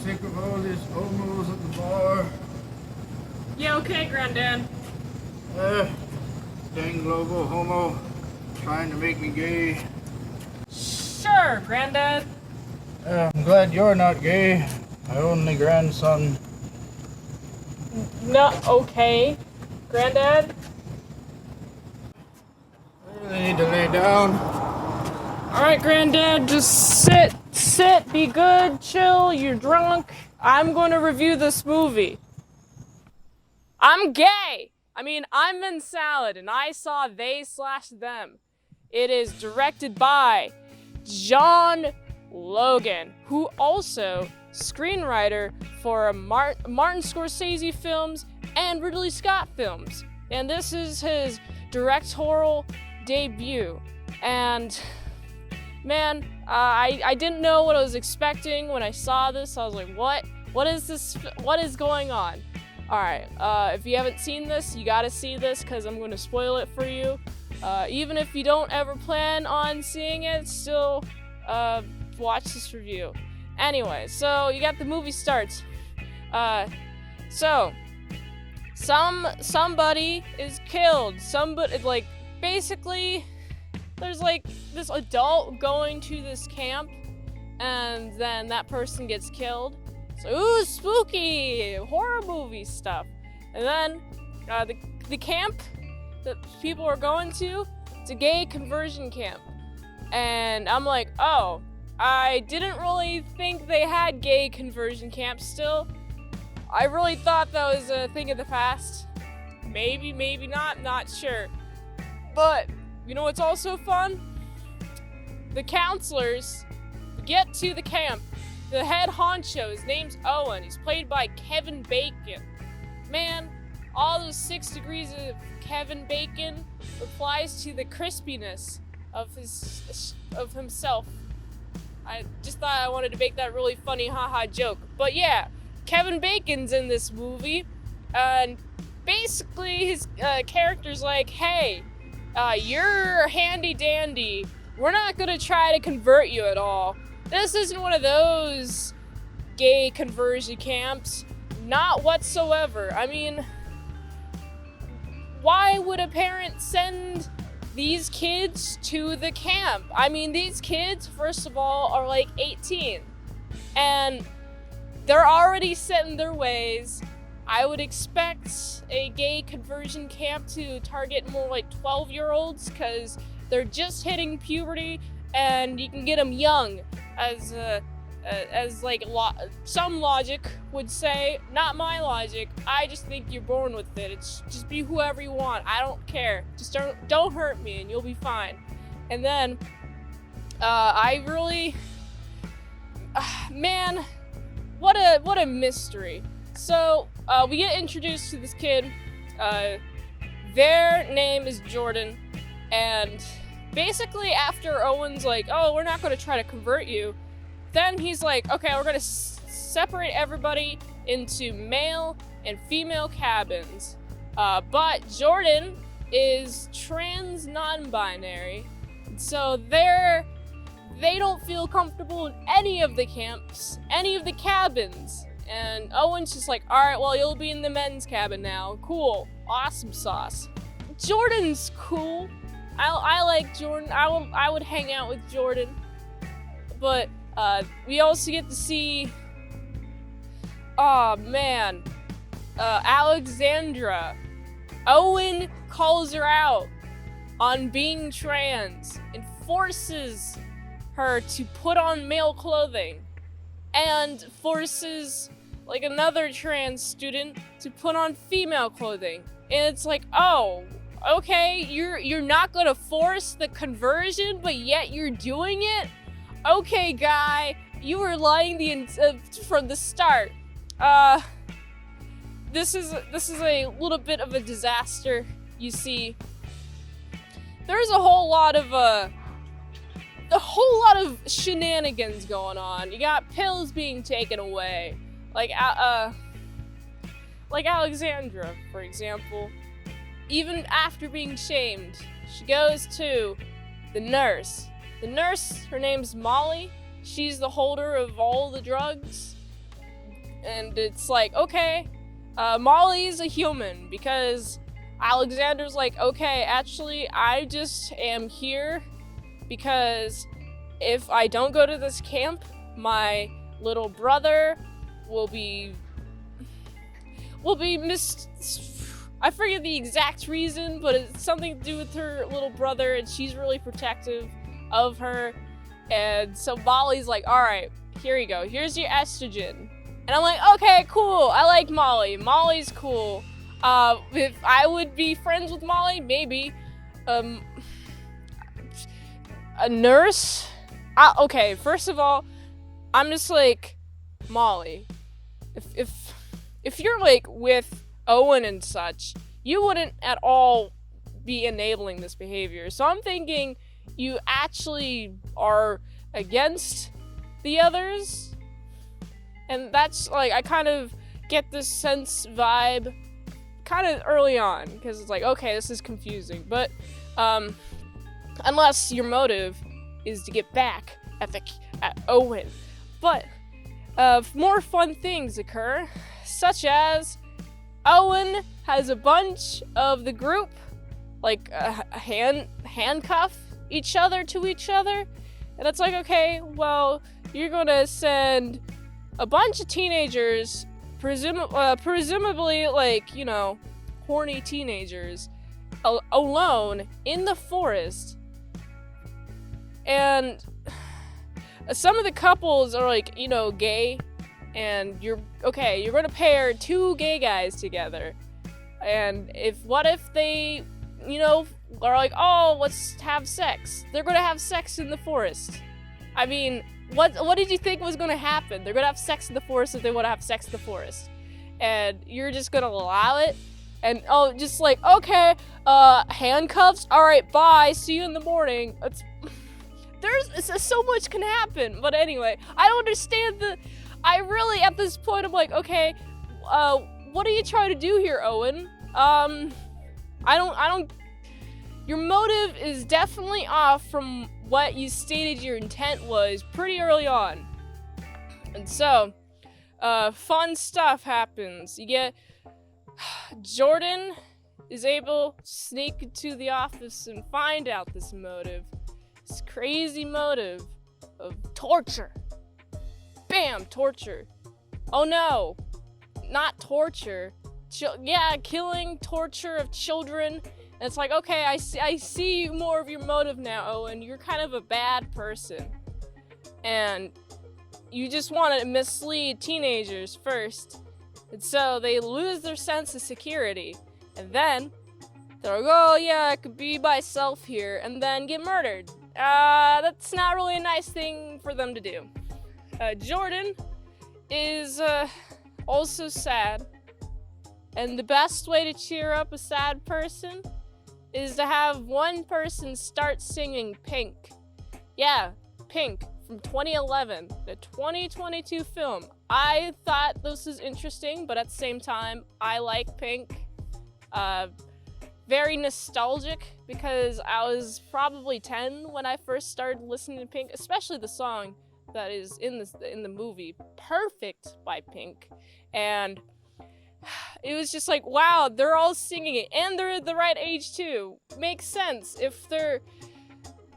sick of all these homos at the bar. Yeah, okay, Granddad. Dang global homo trying to make me gay. Sure, Granddad. I'm glad you're not gay. My only grandson. No, okay, Granddad. I really need to lay down. Alright, Granddad, just sit, be good, chill, you're drunk. I'm gonna review this movie. I'm gay! I'm in Salad, and I saw They/Them. It is directed by John Logan, who also screenwriter for Martin Scorsese films and Ridley Scott films. And this is his directorial debut. And man, I didn't know what I was expecting when I saw this. I was like, what is this? What is going on? Alright, if you haven't seen this, you gotta see this because I'm going to spoil it for you. Even if you don't ever plan on seeing it, still watch this review. Anyway, so you got the movie starts. Somebody is killed. Somebody, basically, there's this adult going to this camp, and then that person gets killed. So, ooh, spooky horror movie stuff. And then the camp that people are going to, it's a gay conversion camp. And I'm like, oh, I didn't really think they had gay conversion camps still. I really thought that was a thing of the past. Maybe not sure. But, you know what's also fun? The counselors get to the camp. The head honcho, his name's Owen. He's played by Kevin Bacon. Man, all those 6 degrees of Kevin Bacon applies to the crispiness of himself. I just thought I wanted to make that really funny haha joke. But yeah, Kevin Bacon's in this movie, and basically his character's like, hey, you're handy dandy. We're not gonna try to convert you at all. This isn't one of those gay conversion camps. Not whatsoever. Why would a parent send these kids to the camp? These kids, first of all, are 18. And they're already set in their ways. I would expect a gay conversion camp to target more 12-year-olds because they're just hitting puberty and you can get them young. Some logic would say, not my logic. I just think you're born with it. It's just be whoever you want. I don't care. Just don't hurt me and you'll be fine. And then, man, what a mystery. So, we get introduced to this kid. Their name is Jordan, and basically, after Owen's like, oh, we're not going to try to convert you, then he's like, okay, we're going to separate everybody into male and female cabins. But Jordan is trans non-binary, so they don't feel comfortable in any of the camps, any of the cabins. And Owen's just like, all right, well, you'll be in the men's cabin now. Cool. Awesome sauce. Jordan's cool. I like Jordan. I would hang out with Jordan. But we also get to see, oh man, Alexandra. Owen calls her out on being trans and forces her to put on male clothing, and forces another trans student to put on female clothing. And it's like, oh, okay, you're not gonna force the conversion, but yet you're doing it? Okay, guy, you were lying from the start. This is a little bit of a disaster. You see, there's a whole lot of shenanigans going on. You got pills being taken away, like Alexandra, for example. Even after being shamed, she goes to the nurse. The nurse, her name's Molly. She's the holder of all the drugs. and it's like, okay, Molly's a human, because Alexander's like, okay, actually, I just am here because if I don't go to this camp, my little brother will be I forget the exact reason, but it's something to do with her little brother, and she's really protective of her. And so Molly's like, all right, here you go. Here's your estrogen. And I'm like, okay, cool. I like Molly. Molly's cool. If I would be friends with Molly, maybe. A nurse? Okay, first of all, I'm just like, Molly, if you're like with Owen and such, you wouldn't at all be enabling this behavior. So I'm thinking you actually are against the others. And that's like, I kind of get this sense vibe kind of early on, because it's like, okay, this is confusing. But unless your motive is to get back at Owen. But more fun things occur, such as Owen has a bunch of the group like handcuff each other to each other, and it's like, okay, well, you're gonna send a bunch of teenagers, presumably like, you know, horny teenagers, alone in the forest, and some of the couples are like, you know, gay, and you're gonna pair two gay guys together, and what if they, you know, are like, oh, let's have sex. They're gonna have sex in the forest. I mean, what did you think was gonna happen? They're gonna have sex in the forest if they want to have sex in the forest, and you're just gonna allow it? And just like, okay, handcuffs. All right, bye. See you in the morning. There's so much can happen. But anyway, I don't understand I really, at this point, I'm like, okay, what are you trying to do here, Owen? I don't. Your motive is definitely off from what you stated your intent was pretty early on. And so, fun stuff happens. You get Jordan is able to sneak into the office and find out this motive. This crazy motive of torture. Bam, torture. Oh no, not torture. Killing, torture of children. And it's like, okay, I see more of your motive now, Owen. You're kind of a bad person. And you just want to mislead teenagers first. And so they lose their sense of security. And then they're like, oh yeah, I could be myself here. And then get murdered. That's not really a nice thing for them to do. Jordan is also sad. And the best way to cheer up a sad person is to have one person start singing Pink. Yeah, Pink from 2011, the 2022 film. I thought this was interesting, but at the same time, I like Pink. Very nostalgic, because I was probably 10 when I first started listening to Pink, especially the song that is in the movie, Perfect by Pink. And it was just like, wow, they're all singing it, and they're the right age too. Makes sense if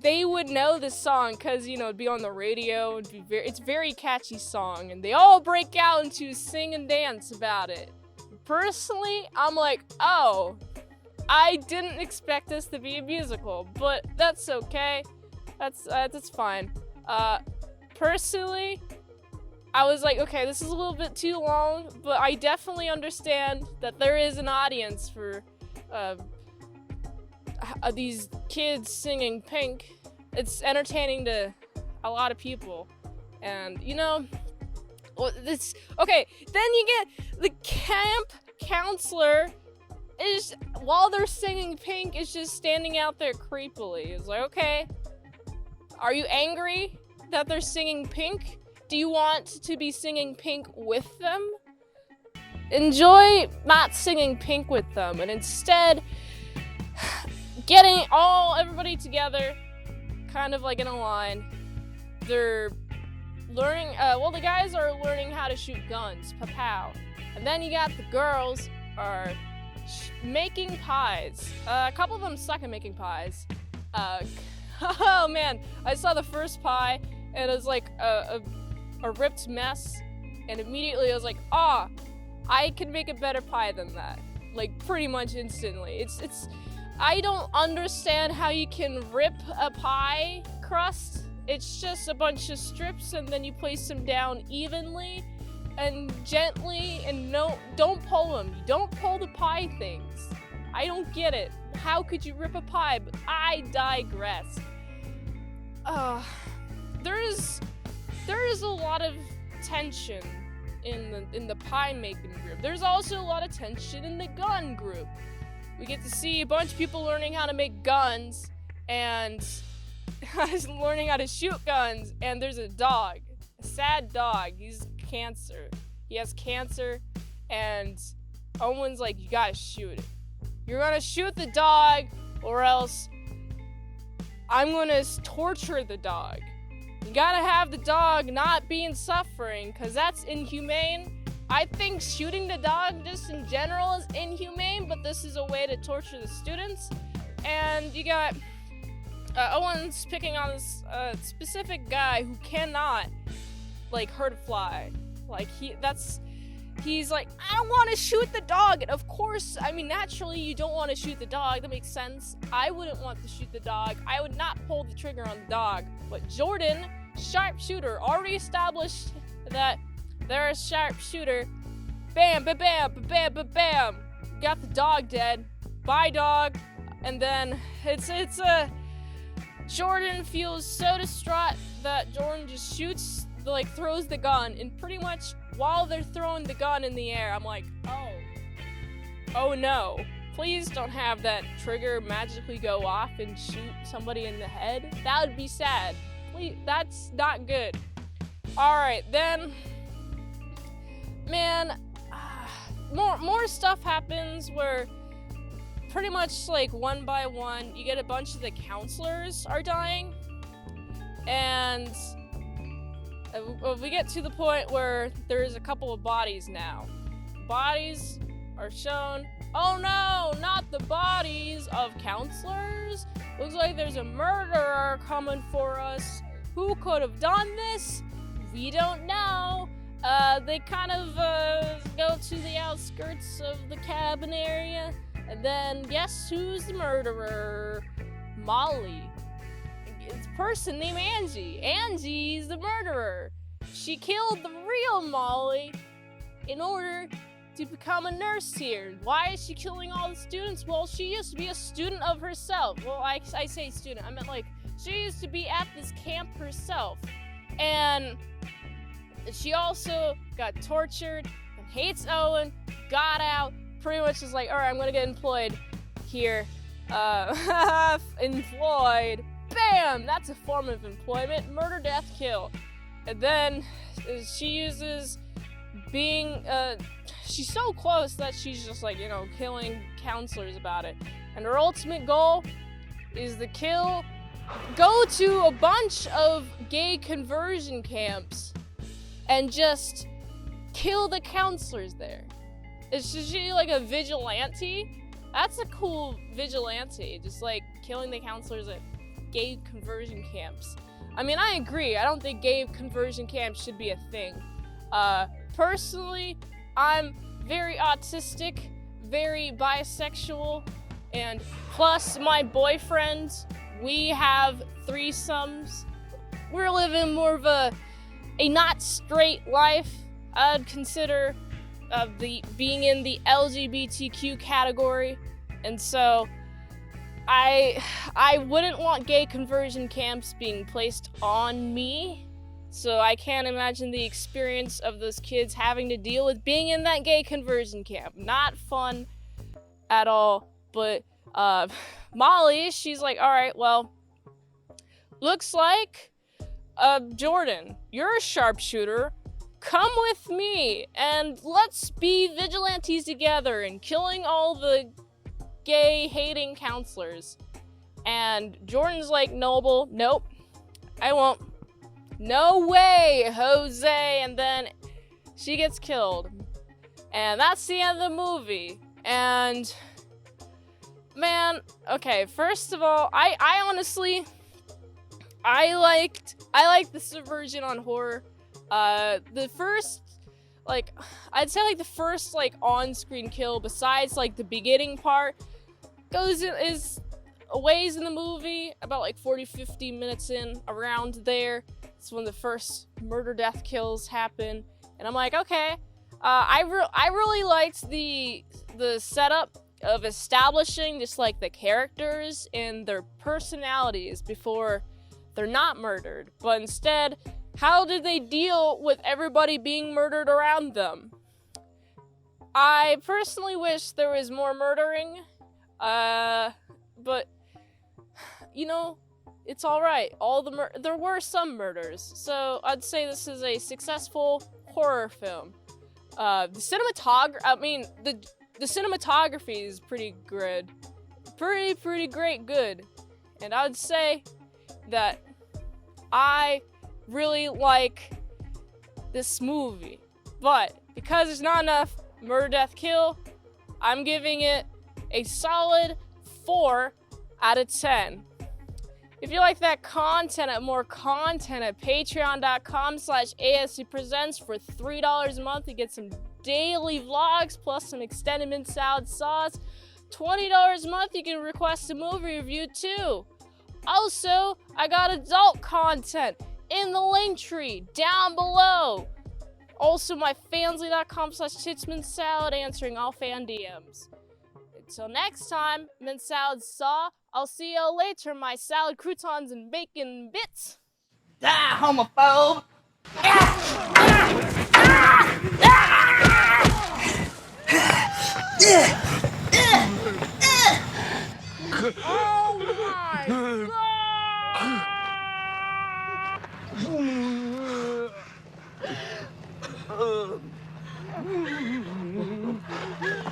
they would know this song, because, you know, it'd be on the radio. It's a very catchy song, and they all break out into sing and dance about it. Personally, I'm like, oh, I didn't expect this to be a musical, but that's okay. That's fine. Personally, I was like, okay, this is a little bit too long, but I definitely understand that there is an audience for these kids singing Pink. It's entertaining to a lot of people. And, you know, okay, then you get the camp counselor is, while they're singing Pink, is just standing out there creepily. It's like, okay, are you angry that they're singing Pink? Do you want to be singing Pink with them? Enjoy not singing Pink with them, and instead getting everybody together, kind of like in a line. They're the guys are learning how to shoot guns, pow. And then you got the girls are making pies. A couple of them suck at making pies. Oh man, I saw the first pie and it was like a ripped mess, and immediately I was like, I can make a better pie than that. Like pretty much instantly. I don't understand how you can rip a pie crust. It's just a bunch of strips and then you place them down evenly and gently, and don't pull them. You don't pull the pie things. I don't get it. How could you rip a pie? But I digress. There is a lot of tension in the pie making group. There's also a lot of tension in the gun group. We get to see a bunch of people learning how to make guns and learning how to shoot guns, and there's a dog, a sad dog. He has cancer, and Owen's like, you gotta shoot it. You're gonna shoot the dog, or else I'm gonna torture the dog. You gotta have the dog not be in suffering, because that's inhumane. I think shooting the dog just in general is inhumane, but this is a way to torture the students. And you got Owen's picking on this specific guy who cannot hurt a fly. He's like, I don't want to shoot the dog. And of course, I mean, naturally you don't want to shoot the dog. That makes sense. I wouldn't want to shoot the dog. I would not pull the trigger on the dog. But Jordan, sharpshooter, already established that they're a sharpshooter. Bam, ba bam, ba bam, ba bam. Got the dog dead. Bye, dog. And then Jordan feels so distraught that Jordan just throws the gun, and pretty much while they're throwing the gun in the air, I'm like, oh no. Please don't have that trigger magically go off and shoot somebody in the head. That would be sad. Please, that's not good. Alright, then, man, more stuff happens where pretty much one by one, you get a bunch of the counselors are dying, and we get to the point where there's a couple of bodies now. Bodies are shown. Oh no, not the bodies of counselors. Looks like there's a murderer coming for us. Who could have done this? We don't know. They kind of go to the outskirts of the cabin area, and then guess who's the murderer? Molly. It's a person named Angie. Angie's the murderer. She killed the real Molly in order to become a nurse here. Why is she killing all the students? Well, she used to be a student of herself. Well, I say student. I meant she used to be at this camp herself. And she also got tortured and hates Owen, got out, pretty much is like, alright, I'm gonna get employed here. Employed. Bam! That's a form of employment. Murder, death, kill. And then she uses being, she's so close that she's just killing counselors about it. And her ultimate goal is to go to a bunch of gay conversion camps and just kill the counselors there. Is she a vigilante? That's a cool vigilante, just killing the counselors at gay conversion camps. I mean, I agree. I don't think gay conversion camps should be a thing. Personally, I'm very autistic, very bisexual, and plus my boyfriend, we have threesomes. We're living more of a not straight life. I'd consider being in the LGBTQ category, and so I wouldn't want gay conversion camps being placed on me, so I can't imagine the experience of those kids having to deal with being in that gay conversion camp. Not fun at all. But Molly, she's like, alright, well, looks like Jordan, you're a sharpshooter. Come with me and let's be vigilantes together and killing all the gay hating counselors. And Jordan's like, nope, I won't. no way, Jose, and then she gets killed. And that's the end of the movie. And man, okay, first of all, I honestly I liked the subversion on horror. The first, like, I'd say like the first like on-screen kill, besides like the beginning part, is a ways in the movie, about like 40-50 minutes in, around there. It's when the first murder death kills happen, and I'm like, okay, I really liked the setup of establishing just like the characters and their personalities before they're not murdered, but instead, how did they deal with everybody being murdered around them? I personally wish there was more murdering, but you know, it's all right. There were some murders, so I'd say this is a successful horror film. The cinematography is pretty good, pretty great, good, and I would say that I really like this movie, but because there's not enough murder, death, kill, I'm giving it a solid 4 out of 10. If you like that content, more content at patreon.com/ASEpresents for $3 a month. You get some daily vlogs plus some extended mint salad sauce. $20 a month, you can request a movie review too. Also, I got adult content in the link tree down below. Also, my fansly.com/itsmintsalad answering all fan DMs. Until next time, mint salad saw. I'll see y'all later, my salad croutons and bacon bits. Die, homophobe! Oh my!